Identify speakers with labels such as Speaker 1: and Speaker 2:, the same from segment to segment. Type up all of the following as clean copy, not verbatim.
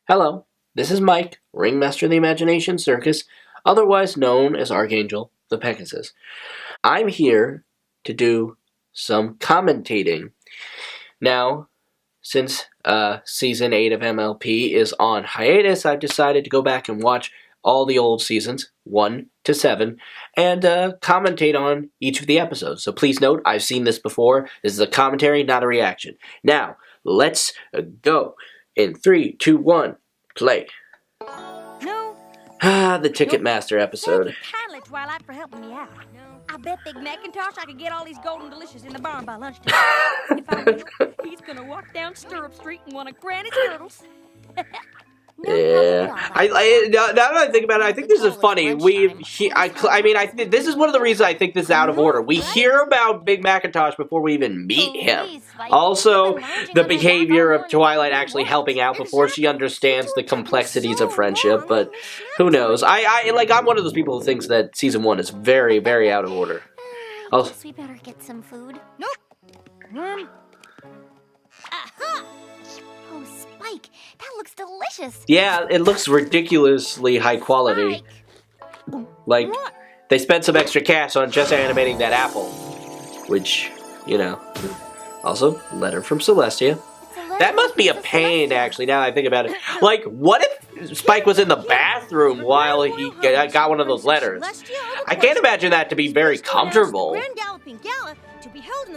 Speaker 1: Hello, this is Mike, Ringmaster of the Imagination Circus, otherwise known as Archangel the Pegasus. I'm here to do some commentating. Now, since Season 8 of MLP is on hiatus, I've decided to go back and watch all the old seasons, 1 to 7, and commentate on each of the episodes. So please note, I've seen this before. This is a commentary, not a reaction. Now, let's go. In 3, 2, 1, play.
Speaker 2: No.
Speaker 1: The Ticketmaster episode.
Speaker 2: Thank you kindly, Twilight, for helping me out. I bet Big Macintosh I could get all these golden delicious in the barn by lunchtime. If I will, he's gonna walk down Stirrup Street in one of Granny's girdles.
Speaker 1: Yeah, now that I think about it, I think this is funny. This is one of the reasons I think this is out of order. We hear about Big Macintosh before we even meet him. Also, the behavior of Twilight actually helping out before she understands the complexities of friendship, but who knows? I'm one of those people who thinks that season 1 is very, very out of order.
Speaker 3: Guess we better get some food.
Speaker 2: Nope.
Speaker 3: Aha! Oh, Spike, that looks delicious.
Speaker 1: Yeah, it looks ridiculously high quality. Like, they spent some extra cash on just animating that apple. Which, Also, letter from Celestia. That must be a pain, actually, now that I think about it. Like, what if Spike was in the bathroom while he got one of those letters? I can't imagine that to be very comfortable.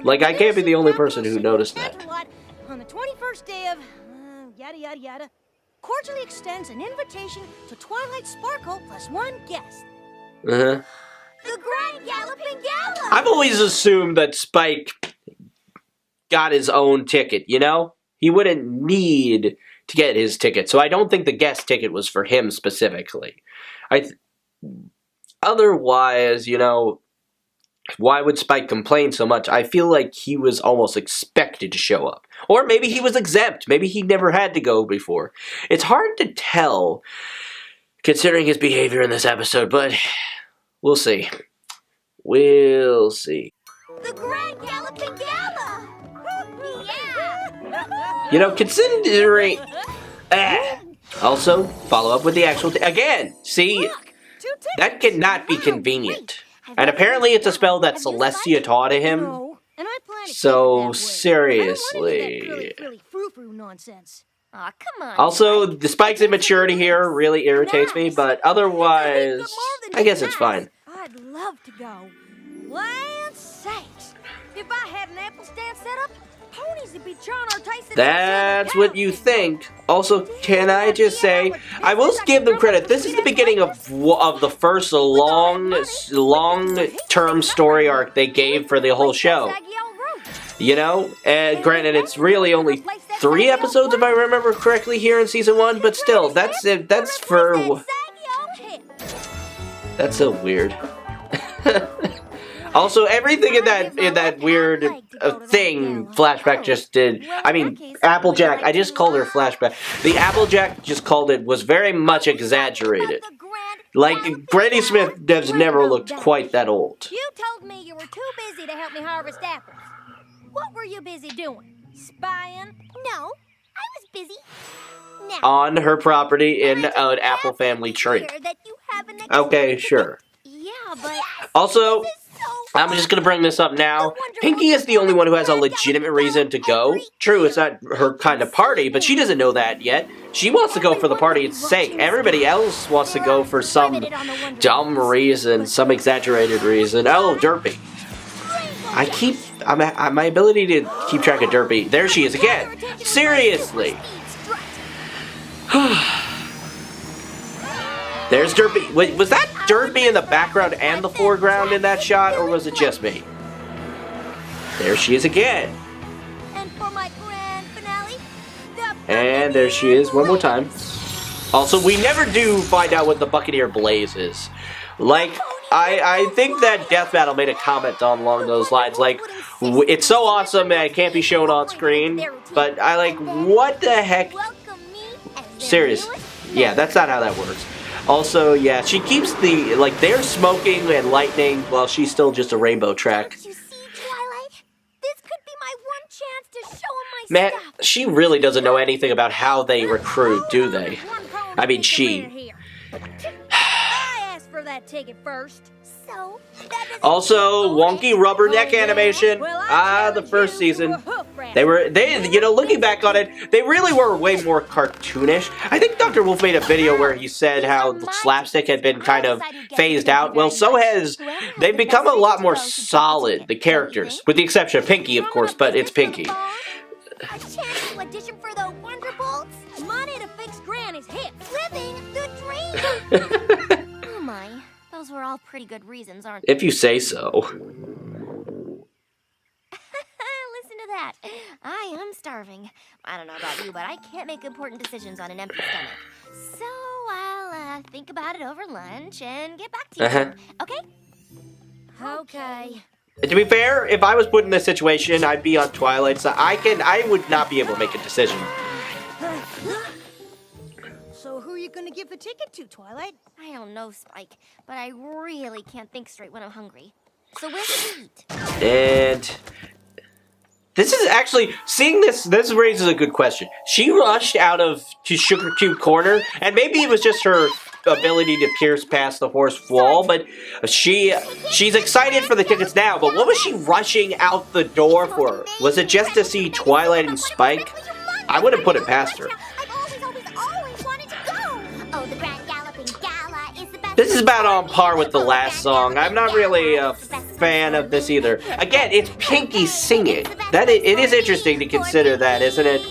Speaker 1: Like, I can't be the only person who noticed that.
Speaker 2: On the 21st day of yada yada yada, cordially extends an invitation to Twilight Sparkle plus one guest.
Speaker 1: Uh-huh.
Speaker 2: The Grand Galloping Gala!
Speaker 1: I've always assumed that Spike got his own ticket, He wouldn't need to get his ticket, so I don't think the guest ticket was for him specifically. Otherwise, why would Spike complain so much? I feel like he was almost expected to show up. Or maybe he was exempt. Maybe he never had to go before. It's hard to tell, considering his behavior in this episode, but we'll see. We'll see.
Speaker 2: The Grand Galloping Gala!
Speaker 3: Yeah!
Speaker 1: Considering... Also, follow up with the actual... Again, see, that cannot be convenient. And apparently it's a spell that Celestia taught him. So, seriously.
Speaker 3: Aw, come on.
Speaker 1: Also, the Spike's immaturity here really irritates me, but otherwise, I guess it's fine.
Speaker 2: I'd love to go. Land sakes! If I had an apple stand set up, ponies would be John or Tyson.
Speaker 1: That's what you think. Also, can I just say, I will give them credit. This is the beginning of the first long-term story arc they gave for the whole show. And granted, it's really only 3 episodes, if I remember correctly, here in Season 1, but still, that's so weird. Also, everything in that weird thing Flashback just did. I mean, Applejack. I just called her Flashback. The Applejack just called it was very much exaggerated. Like, Granny Smith has never looked quite that old.
Speaker 2: You told me you were too busy to help me harvest apples. What were you busy doing? Spying?
Speaker 3: No, I was busy. Now,
Speaker 1: On her property in an apple family tree. Okay, sure.
Speaker 3: Yeah, but...
Speaker 1: Also, I'm just gonna bring this up now. Pinkie is the only one who has a legitimate reason to go. True, it's not her kind of party, but she doesn't know that yet. She wants to go for the party's sake. Everybody else wants to go for some dumb reason, some exaggerated reason. Oh, Derpy. My ability to keep track of Derpy. There she is again. Seriously. There's Derpy. Wait, was that Derpy in the background and the foreground in that shot, or was it just me? There she is again.
Speaker 2: And for my grand finale,
Speaker 1: And there she is one more time. Also, we never do find out what the Buccaneer Blaze is. Like, I think that Death Battle made a comment along those lines. Like, it's so awesome that it can't be shown on screen. But what the heck? Seriously. Yeah, that's not how that works. Also, yeah, she keeps they're smoking and lightning while she's still just a rainbow track.
Speaker 2: You see, Twilight? This could be my one chance to show him my
Speaker 1: Man, she really doesn't know anything about how they recruit, do they? I mean, she.
Speaker 2: I asked for that ticket first.
Speaker 3: So, that doesn't
Speaker 1: Also, wonky rubber neck animation. The first season. They, looking back on it, they really were way more cartoonish. I think Dr. Wolf made a video where he said how slapstick had been kind of phased out. Well, so has, they've become a lot more solid, the characters. With the exception of Pinky, of course, but it's Pinky.
Speaker 3: A chance to audition for the Wonderbolts?
Speaker 2: Money to fix Granny's hip.
Speaker 3: Living the dream! Oh my, those were all pretty good reasons, aren't they?
Speaker 1: If you say so.
Speaker 3: Listen to that. I am starving. I don't know about you, but I can't make important decisions on an empty stomach. So I'll think about it over lunch and get back to you. Okay?
Speaker 2: Okay.
Speaker 1: To be fair, if I was put in this situation, I'd be on Twilight, so I would not be able to make a decision.
Speaker 2: So who are you gonna give the ticket to, Twilight?
Speaker 3: I don't know, Spike, but I really can't think straight when I'm hungry. So where should we eat?
Speaker 1: And this is actually, seeing this raises a good question. She rushed out of to Sugar Cube Corner, and maybe it was just her ability to pierce past the horse wall, but she's excited for the tickets now, but what was she rushing out the door for? Was it just to see Twilight and Spike? I wouldn't put it past her.
Speaker 3: I've always wanted to go! Oh, the Grand Galloping Gala is the best.
Speaker 1: This is about on par with the last song. I'm not really a fan of this either. Again, it's Pinky singing. It is interesting to consider that, isn't it?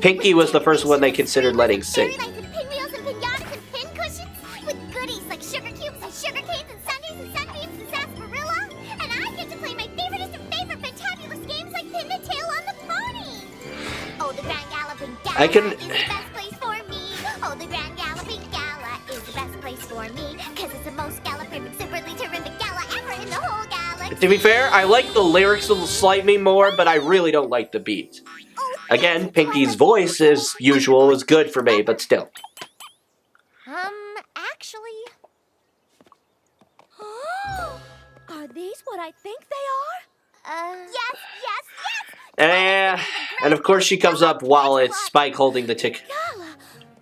Speaker 1: Pinky was the first one they considered letting sing.
Speaker 3: Pinwheels and pinatas and pincushions with goodies like sugar cubes and sugar canes and sundaes and sunbeams and sarsaparilla. And I get to play my favoriteest of favorite fantabulous games like Pin the Tail on the Pony. Oh, the Grand Galloping Gala is the best place for me. Oh, the Grand Galloping Gala is the best place for me. Cause it's the most galloping, superly terrific gala ever in the whole galaxy.
Speaker 1: To be fair, I like the lyrics slightly more, but I really don't like the beat. Again, Pinky's voice, as usual, is good for me, but still.
Speaker 3: Actually...
Speaker 2: Are these what I think they are?
Speaker 3: Yes!
Speaker 1: And of course she comes up while it's Spike holding the ticket.
Speaker 2: Gala.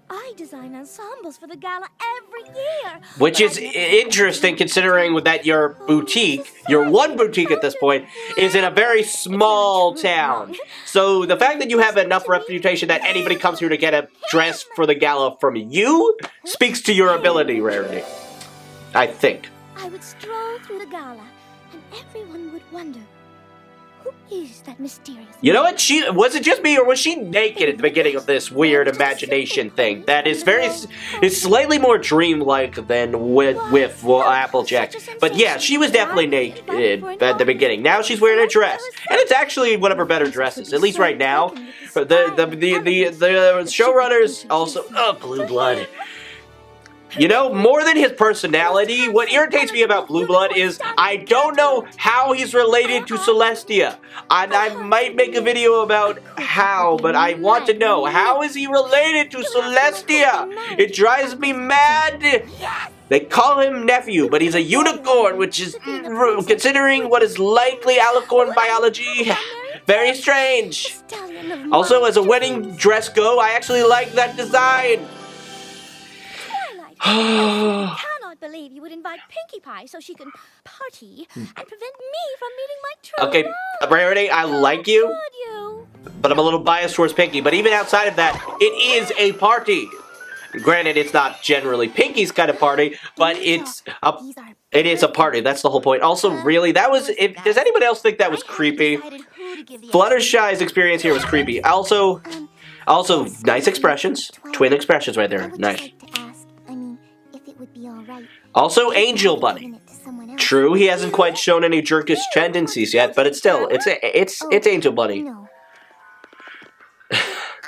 Speaker 2: I design ensembles for the gala every year.
Speaker 1: Which is interesting considering that your boutique, your one boutique at this point, is in a very small town. So the fact that you have enough reputation that anybody comes here to get a dress for the gala from you speaks to your ability, Rarity. I think.
Speaker 2: I would stroll through the gala, and everyone would wonder, who is that mysterious?
Speaker 1: You know what? Was it just me, or was she naked at the beginning of this weird imagination thing? That is is slightly more dreamlike than with Applejack. But yeah, she was definitely naked at the beginning. Now she's wearing a dress, and it's actually one of her better dresses, at least right now. The showrunners also Blue Blood. You know, more than his personality, what irritates me about Blue Blood is I don't know how he's related to Celestia. And I might make a video about how, but I want to know, how is he related to Celestia? It drives me mad. They call him nephew, but he's a unicorn, which is, considering what is likely alicorn biology, very strange. Also, as a wedding dress go, I actually like that design.
Speaker 2: I cannot believe you would invite Pinkie Pie so she can party and prevent me from meeting my true
Speaker 1: Okay,
Speaker 2: love.
Speaker 1: Rarity, I like you,
Speaker 2: Could you?
Speaker 1: but I'm a little biased towards Pinky. But even outside of that, it is a party. Granted, it's not generally Pinky's kind of party, but it is a party. That's the whole point. Also, really, does anybody else think that was creepy? Fluttershy's experience here was creepy. Also, nice expressions. Twin expressions right there. Nice. Also, Angel Bunny. True, he hasn't quite shown any jerkish tendencies yet, but it's still, it's Angel Bunny.
Speaker 3: No.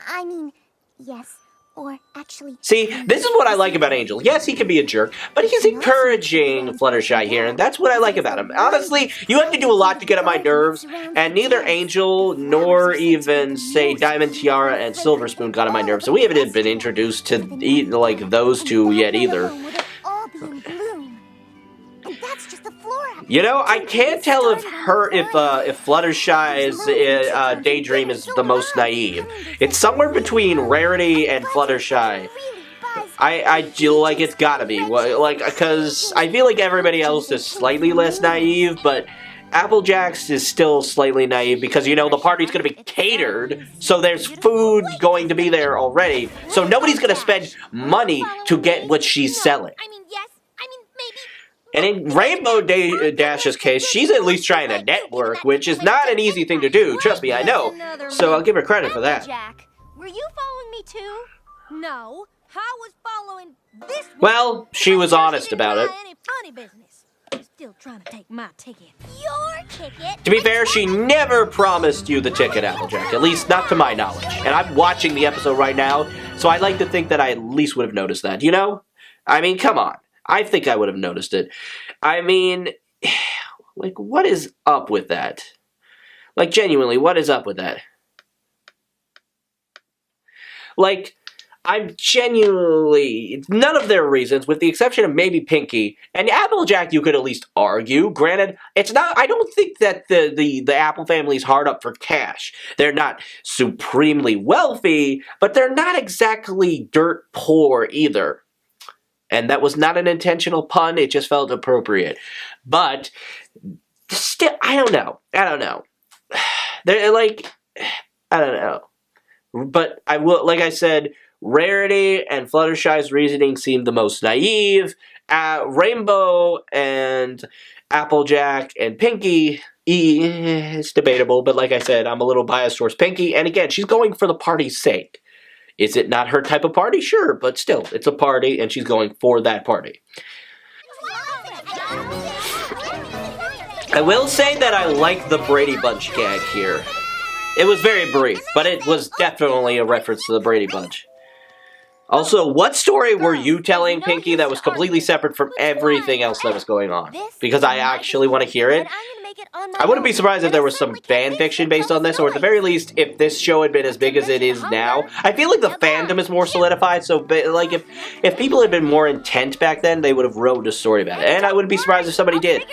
Speaker 3: I mean, yes, or actually...
Speaker 1: See, this is what I like about Angel. Yes, he can be a jerk, but he's encouraging Fluttershy here, and that's what I like about him. Honestly, you have to do a lot to get on my nerves, and neither Angel nor even, say, Diamond Tiara and Silver Spoon got on my nerves, so we haven't been introduced to, like, those two yet either.
Speaker 3: All be in bloom. And that's just the flora.
Speaker 1: You know, I can't tell if Fluttershy's Daydream is the most naive. It's somewhere between Rarity and Fluttershy. I feel like it's gotta be, like, because I feel like everybody else is slightly less naive, but Applejack's is still slightly naive because, you know, the party's gonna be catered, so there's food going to be there already, so nobody's gonna spend money to get what she's selling.
Speaker 3: I mean, yes. I mean, maybe.
Speaker 1: And in Rainbow Dash's case, she's at least trying to network, which is not an easy thing to do, trust me, I know, so I'll give her credit for that.
Speaker 3: Applejack, were you following me too?
Speaker 2: No, I was following this one.
Speaker 1: Well, she was honest about it.
Speaker 2: Any funny business. Still trying to take my ticket.
Speaker 3: Your ticket?
Speaker 1: To be fair, she never promised you the ticket, Applejack, at least not to my knowledge. And I'm watching the episode right now, so I'd like to think that I at least would have noticed that, you know? I mean, come on. I think I would have noticed it. I mean, like, what is up with that? Like, genuinely, what is up with that? Like, I'm genuinely, none of their reasons, with the exception of maybe Pinkie, and Applejack you could at least argue. Granted, it's not, I don't think that the Apple family's hard up for cash. They're not supremely wealthy, but they're not exactly dirt poor either. And that was not an intentional pun, it just felt appropriate. But, still, I don't know. They're like, I don't know. But I will, like I said, Rarity and Fluttershy's reasoning seemed the most naive. Rainbow and Applejack and Pinkie, it's debatable, but like I said, I'm a little biased towards Pinkie. And again, she's going for the party's sake. Is it not her type of party? Sure, but still, it's a party, and she's going for that party. I will say that I like the Brady Bunch gag here. It was very brief, but it was definitely a reference to the Brady Bunch. Also, what story were you telling, Pinkie, that was completely separate from everything else that was going on? Because I actually want to hear it. I wouldn't be surprised if there was some fan fiction based on this, or at the very least, if this show had been as big as it is now. I feel like the fandom is more solidified, so like if people had been more intent back then, they would have wrote a story about it. And I wouldn't be surprised if somebody did.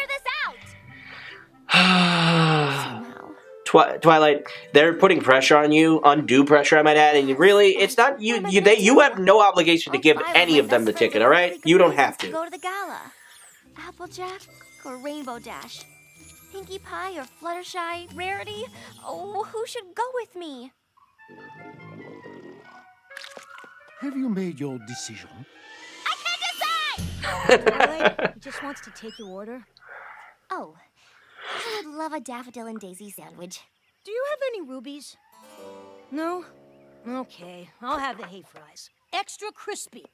Speaker 1: Twilight, they're putting pressure on you, undue pressure I might add, and really, it's not you have no obligation to give any of them the ticket, alright? You don't have to.
Speaker 3: Go to the gala. Applejack or Rainbow Dash? Pinkie Pie or Fluttershy? Rarity? Oh, who should go with me?
Speaker 4: Have you made your decision?
Speaker 3: I can't decide!
Speaker 2: Twilight, he just wants to take your order.
Speaker 3: Oh, I would love a daffodil and daisy sandwich.
Speaker 2: Do you have any rubies? No? Okay, I'll have the hay fries. Extra crispy.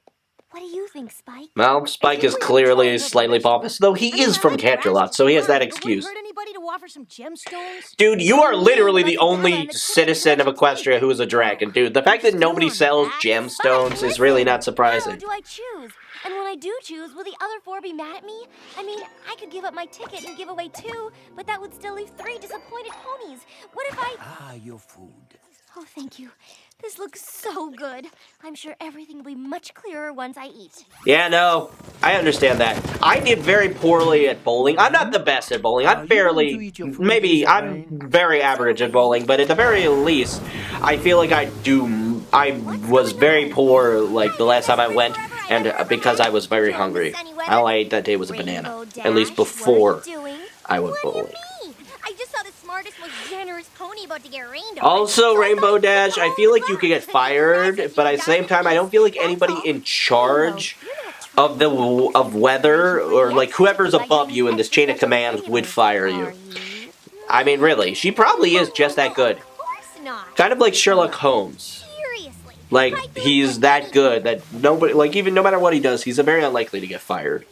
Speaker 3: What do you think, Spike?
Speaker 1: Well, Spike is clearly slightly pompous, though he is from Canterlot, so he has that excuse.
Speaker 2: Hurt anybody to offer some gemstones?
Speaker 1: Dude, you are literally the only citizen of Equestria who is a dragon, dude. The fact that nobody sells gemstones is really not
Speaker 3: How
Speaker 1: surprising.
Speaker 3: do I choose? And when I do choose, will the other 4 be mad at me? I mean, I could give up my ticket and give away 2, but that would still leave 3 disappointed ponies. What if I...
Speaker 4: Ah, your food.
Speaker 3: Oh, thank you. This looks so good. I'm sure everything will be much clearer once I eat.
Speaker 1: Yeah, no, I understand that. I did very poorly at bowling. I'm not the best at bowling. I'm very average at bowling, but at the very least, I feel like I was very poor, like, the last time I went, and because I was very hungry. All I ate that day was a banana, at least before I went bowling.
Speaker 3: I just saw the smartest, most generous pony about to get rained on.
Speaker 1: Also, Rainbow Dash, I feel like you could get fired, but at the same time, I don't feel like anybody in charge of weather, or like whoever's above you in this chain of command would fire you. I mean, really, she probably is just that good.
Speaker 3: Of course not.
Speaker 1: Kind of like Sherlock Holmes.
Speaker 3: Seriously.
Speaker 1: Like, he's that good that nobody, like, even no matter what he does, he's very unlikely to get fired.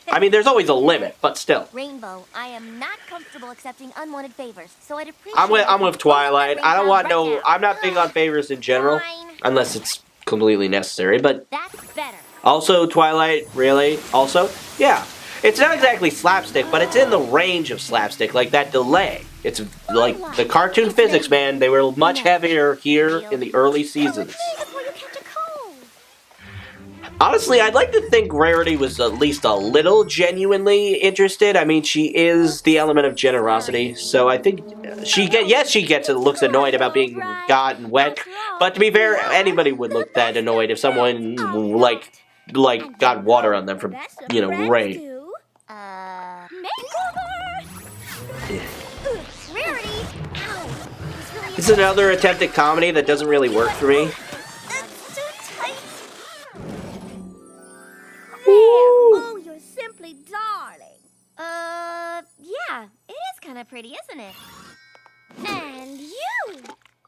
Speaker 1: I mean, there's always a limit, but still.
Speaker 3: Rainbow, I am not comfortable accepting unwanted favors, so I'd appreciate...
Speaker 1: I'm with Twilight. I don't want no... I'm not big on favors in general, unless it's completely necessary, but...
Speaker 3: That's better.
Speaker 1: Also, Twilight, really? Also? Yeah. It's not exactly slapstick, but it's in the range of slapstick, like that delay. It's like the cartoon physics, man. They were much heavier here in the early seasons. Honestly, I'd like to think Rarity was at least a little genuinely interested. I mean, she is the element of generosity, so I think she gets it, looks annoyed about being gotten wet. But to be fair, anybody would look that annoyed if someone like got water on them from, you know, rain.
Speaker 3: Rarity! Ow!
Speaker 1: This is another attempt at comedy that doesn't really work for me.
Speaker 3: That's too tight.
Speaker 2: Oh, you're simply darling.
Speaker 3: Yeah, it is kind of pretty, isn't it?
Speaker 2: And you!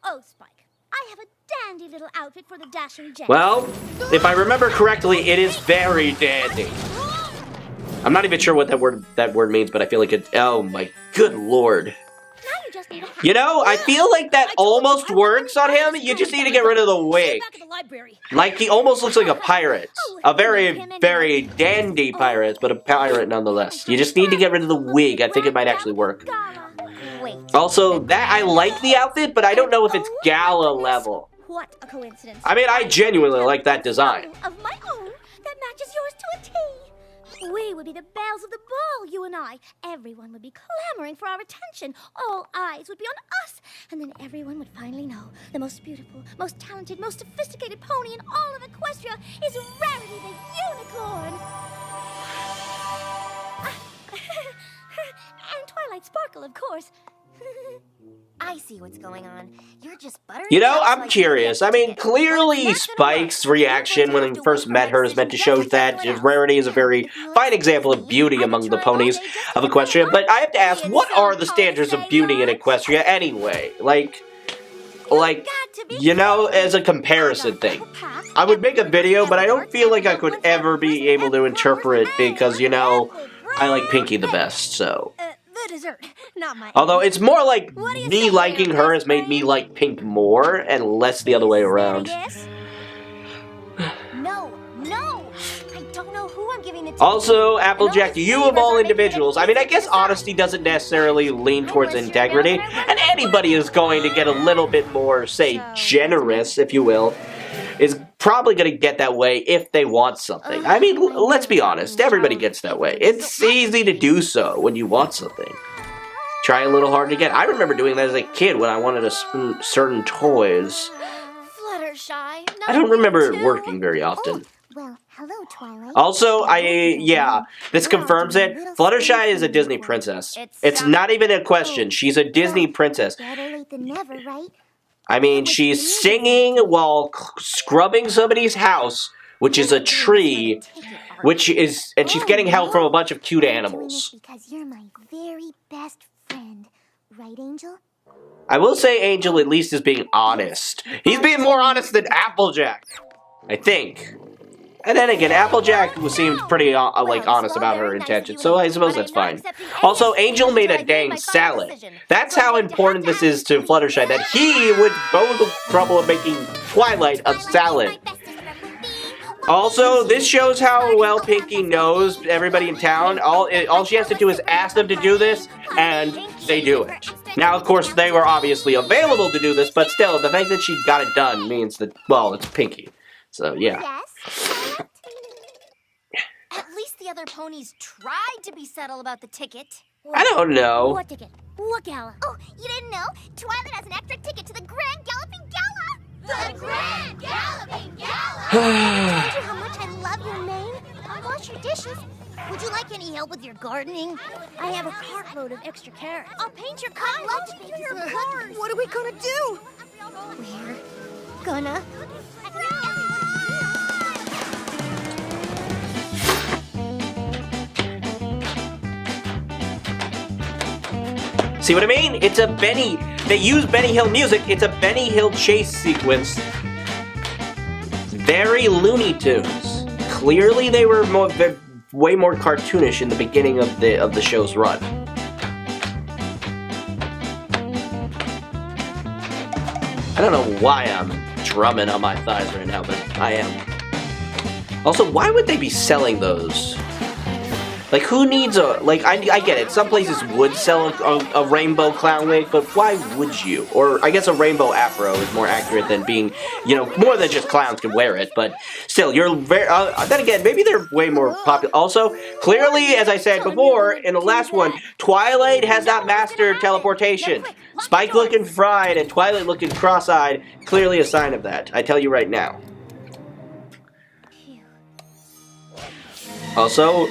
Speaker 2: Oh, Spike, I have a dandy little outfit for the dashing gent.
Speaker 1: Well, if I remember correctly, it is very dandy. I'm not even sure what that word means, but I feel like it. Oh my good lord!
Speaker 2: Now you just need a
Speaker 1: You know, I feel like that almost works on him. You just need to get rid of the wig.
Speaker 2: back at the library.
Speaker 1: Like he almost looks like a pirate, a very, very dandy pirate, but a pirate nonetheless. You just need to get rid of the wig. I think it might actually work.
Speaker 3: Wait.
Speaker 1: Also, that I like the outfit, but I don't know if it's gala level.
Speaker 2: What a coincidence.
Speaker 1: I mean, I genuinely like that design.
Speaker 2: Of my own that matches yours to a T. We would be the belles of the ball, you and I. Everyone would be clamoring for our attention. All eyes would be on us. And then everyone would finally know the most beautiful, most talented, most sophisticated pony in all of Equestria is Rarity the Unicorn. And Twilight Sparkle, of course.
Speaker 3: I see what's going on. You're just buttering.
Speaker 1: You know,
Speaker 3: it up so
Speaker 1: I'm
Speaker 3: I can
Speaker 1: curious.
Speaker 3: get
Speaker 1: I mean,
Speaker 3: the ticket.
Speaker 1: clearly
Speaker 3: Well, it's not gonna
Speaker 1: Spike's
Speaker 3: work.
Speaker 1: reaction when he first met her is meant to show that Rarity is a very fine example of beauty among the ponies of Equestria. But I have to ask, what are the standards of beauty in Equestria anyway? Like, you know, as a comparison thing. I would make a video, but I don't feel like I could ever be able to interpret because, you know, I like Pinky the best, so.
Speaker 2: The dessert, not my.
Speaker 1: Although it's more like me liking her has made me like Pink more and less the other way around.
Speaker 3: No. I don't know who I'm giving the ticket
Speaker 1: Also,
Speaker 3: to.
Speaker 1: Applejack, you of all individuals, I mean, I guess honesty doesn't necessarily lean towards integrity, and anybody is going to get a little bit more, say, generous, if you will, is probably going to get that way if they want something. I mean, let's be honest, everybody gets that way. It's easy to do so when you want something. Try a little harder to get. I remember doing that as a kid when I wanted certain toys.
Speaker 3: Fluttershy.
Speaker 1: I don't remember it working very often.
Speaker 3: Well, hello, Twilight.
Speaker 1: Also, this confirms it. Fluttershy is a Disney princess. It's not even a question. She's a Disney princess.
Speaker 3: Better late than never, right?
Speaker 1: I mean, she's singing while scrubbing somebody's house, which is a tree, and she's getting help from a bunch of cute animals.
Speaker 3: Because you're my very best friend, right, Angel?
Speaker 1: I will say Angel at least is being honest. He's being more honest than Applejack, I think. And then again, Applejack seemed pretty, honest about her intentions, so I suppose that's fine. Also, Angel made a dang salad. That's how important this is to Fluttershy, that he would go to the trouble of making Twilight a salad. Also, this shows how well Pinky knows everybody in town. All she has to do is ask them to do this, and they do it. Now, of course, they were obviously available to do this, but still, the fact that she got it done means that, well, it's Pinky. So, yeah.
Speaker 3: Yes. At least the other ponies tried to be subtle about the ticket.
Speaker 1: I don't know.
Speaker 2: What ticket? What gala?
Speaker 3: Oh, you didn't know? Twilight has an extra ticket to the Grand Galloping Gala! The Grand Galloping Gala! I told you how much I love your mane. I'll wash your dishes. Would you like any help with your gardening?
Speaker 2: I have a cartload of extra carrots.
Speaker 3: I'll paint your car.
Speaker 2: I'd love to paint your cars. What are we gonna do?
Speaker 3: We're gonna...
Speaker 1: See what I mean? It's a they use Benny Hill music. It's a Benny Hill chase sequence. Very Looney Tunes. Clearly they were way more cartoonish in the beginning of the show's run. I don't know why I'm drumming on my thighs right now, but I am. Also, why would they be selling those? Like, who needs a, like, I get it, some places would sell a rainbow clown wig, but why would you? Or, I guess a rainbow afro is more accurate than being, you know, more than just clowns can wear it, but still, you're very, then again, maybe they're way more popular. Also, clearly, as I said before, in the last one, Twilight has not mastered teleportation. Spike looking fried and Twilight looking cross-eyed, clearly a sign of that, I tell you right now. Also,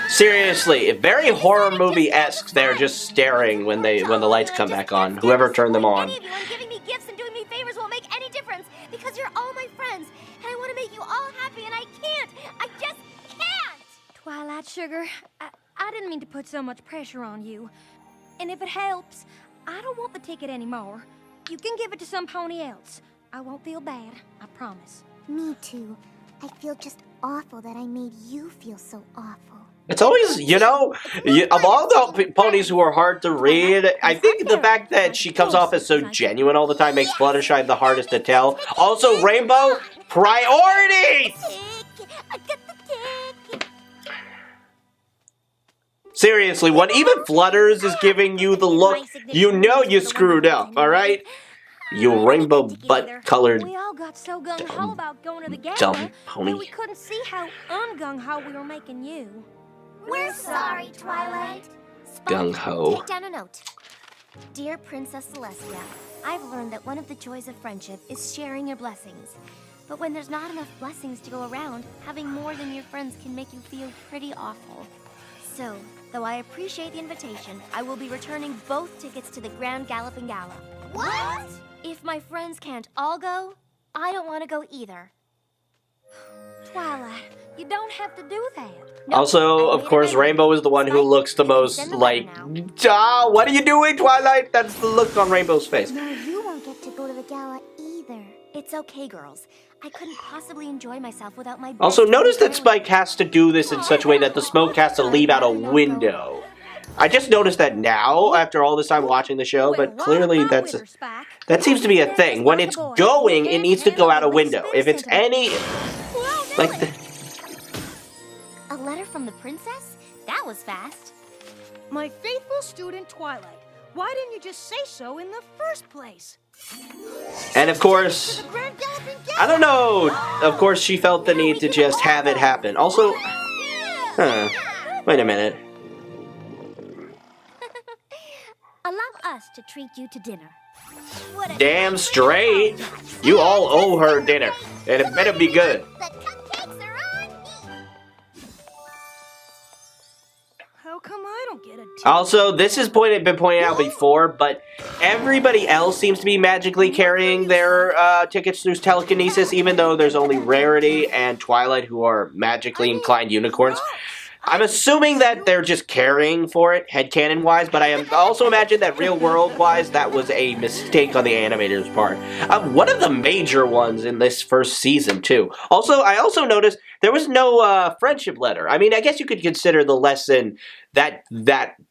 Speaker 1: seriously, very horror movie-esque. They're just staring when the lights come back on. Whoever turned them on.
Speaker 3: Anyone giving me gifts and doing me favors won't make any difference because you're all my friends, and I want to make you all happy, and I can't. I just can't.
Speaker 2: Twilight Sugar, I didn't mean to put so much pressure on you. And if it helps, I don't want the ticket anymore. You can give it to some pony else. I won't feel bad, I promise.
Speaker 3: Me too. I feel just awful that I made you feel so awful.
Speaker 1: It's always, you know, of all the ponies who are hard to read, I think the fact that she comes off as so genuine all the time makes Fluttershy the hardest to tell. Also, Rainbow, priorities!
Speaker 3: I got the ticket.
Speaker 1: Seriously, when even Flutters is giving you the look, you know you screwed up, alright? You rainbow butt-colored
Speaker 2: We all got so gung-ho about going to the gala
Speaker 1: dumb pony.
Speaker 2: that we couldn't see how un-gung-ho we were making you.
Speaker 3: We're sorry, Twilight. Spike,
Speaker 1: Gung-ho.
Speaker 3: take down a note. Dear Princess Celestia, I've learned that one of the joys of friendship is sharing your blessings. But when there's not enough blessings to go around, having more than your friends can make you feel pretty awful. So, though I appreciate the invitation, I will be returning both tickets to the Grand Galloping Gala. What? If my friends can't all go, I don't want to go either.
Speaker 2: Twilight, you don't have to do that.
Speaker 3: Nope,
Speaker 1: Also,
Speaker 3: I
Speaker 1: of
Speaker 3: made
Speaker 1: course,
Speaker 3: a
Speaker 1: Rainbow is the one who
Speaker 3: Spike,
Speaker 1: looks the
Speaker 3: you can
Speaker 1: most
Speaker 3: send the
Speaker 1: like,
Speaker 3: letter
Speaker 1: what are you doing, Twilight? That's the look on Rainbow's face.
Speaker 3: No, you won't get to go to the gala either. It's okay, girls. I couldn't possibly enjoy myself without my best
Speaker 1: Also, notice
Speaker 3: friend
Speaker 1: that Spike has to do this in such a way that the smoke has to leave out a window. I just noticed that now, after all this time watching the show, but clearly that seems to be a thing. When it's going, it needs to go out a window. If it's any, like the...
Speaker 3: A letter from the princess? That was fast.
Speaker 5: My faithful student Twilight, why didn't you just say so in the first place?
Speaker 1: And of course,
Speaker 5: Grand Galloping
Speaker 1: I don't know, of course she felt the need to just have it happen. Also, wait a minute.
Speaker 2: Allow us to treat you to dinner.
Speaker 1: Damn straight. You all owe her dinner, and it better be good.
Speaker 3: The cupcakes are on me.
Speaker 5: How come I don't get a ticket?
Speaker 1: Also, this has been pointed out before, but everybody else seems to be magically carrying their tickets through telekinesis, even though there's only Rarity and Twilight who are magically inclined unicorns. I'm assuming that they're just carrying for it, headcanon-wise, but I also imagine that real-world-wise, that was a mistake on the animator's part. One of the major ones in this first season, too. Also, I also noticed there was no friendship letter. I mean, I guess you could consider the lesson that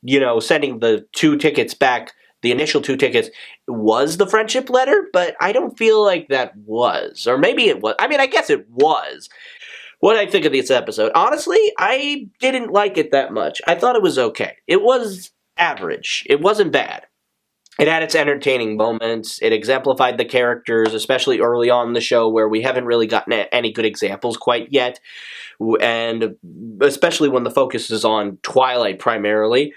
Speaker 1: you know, sending the 2 tickets back, the initial 2 tickets, was the friendship letter, but I don't feel like that was. Or maybe it was. I mean, I guess it was. What did I think of this episode? Honestly, I didn't like it that much. I thought it was okay. It was average. It wasn't bad. It had its entertaining moments. It exemplified the characters, especially early on in the show where we haven't really gotten any good examples quite yet. And especially when the focus is on Twilight primarily.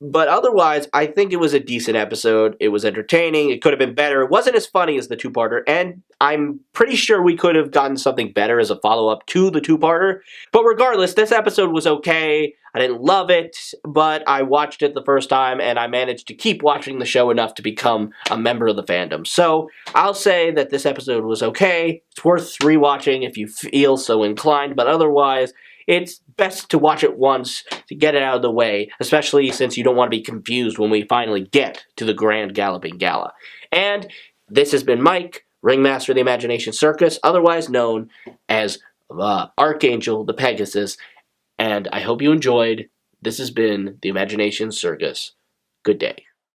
Speaker 1: But otherwise, I think it was a decent episode. It was entertaining. It could have been better. It wasn't as funny as the 2-parter, and I'm pretty sure we could have gotten something better as a follow-up to the 2-parter. But regardless, this episode was okay. I didn't love it, but I watched it the first time, and I managed to keep watching the show enough to become a member of the fandom. So, I'll say that this episode was okay. It's worth rewatching if you feel so inclined, but otherwise, it's best to watch it once to get it out of the way, especially since you don't want to be confused when we finally get to the Grand Galloping Gala. And this has been Mike, Ringmaster of the Imagination Circus, otherwise known as Archangel the Pegasus, and I hope you enjoyed. This has been the Imagination Circus. Good day.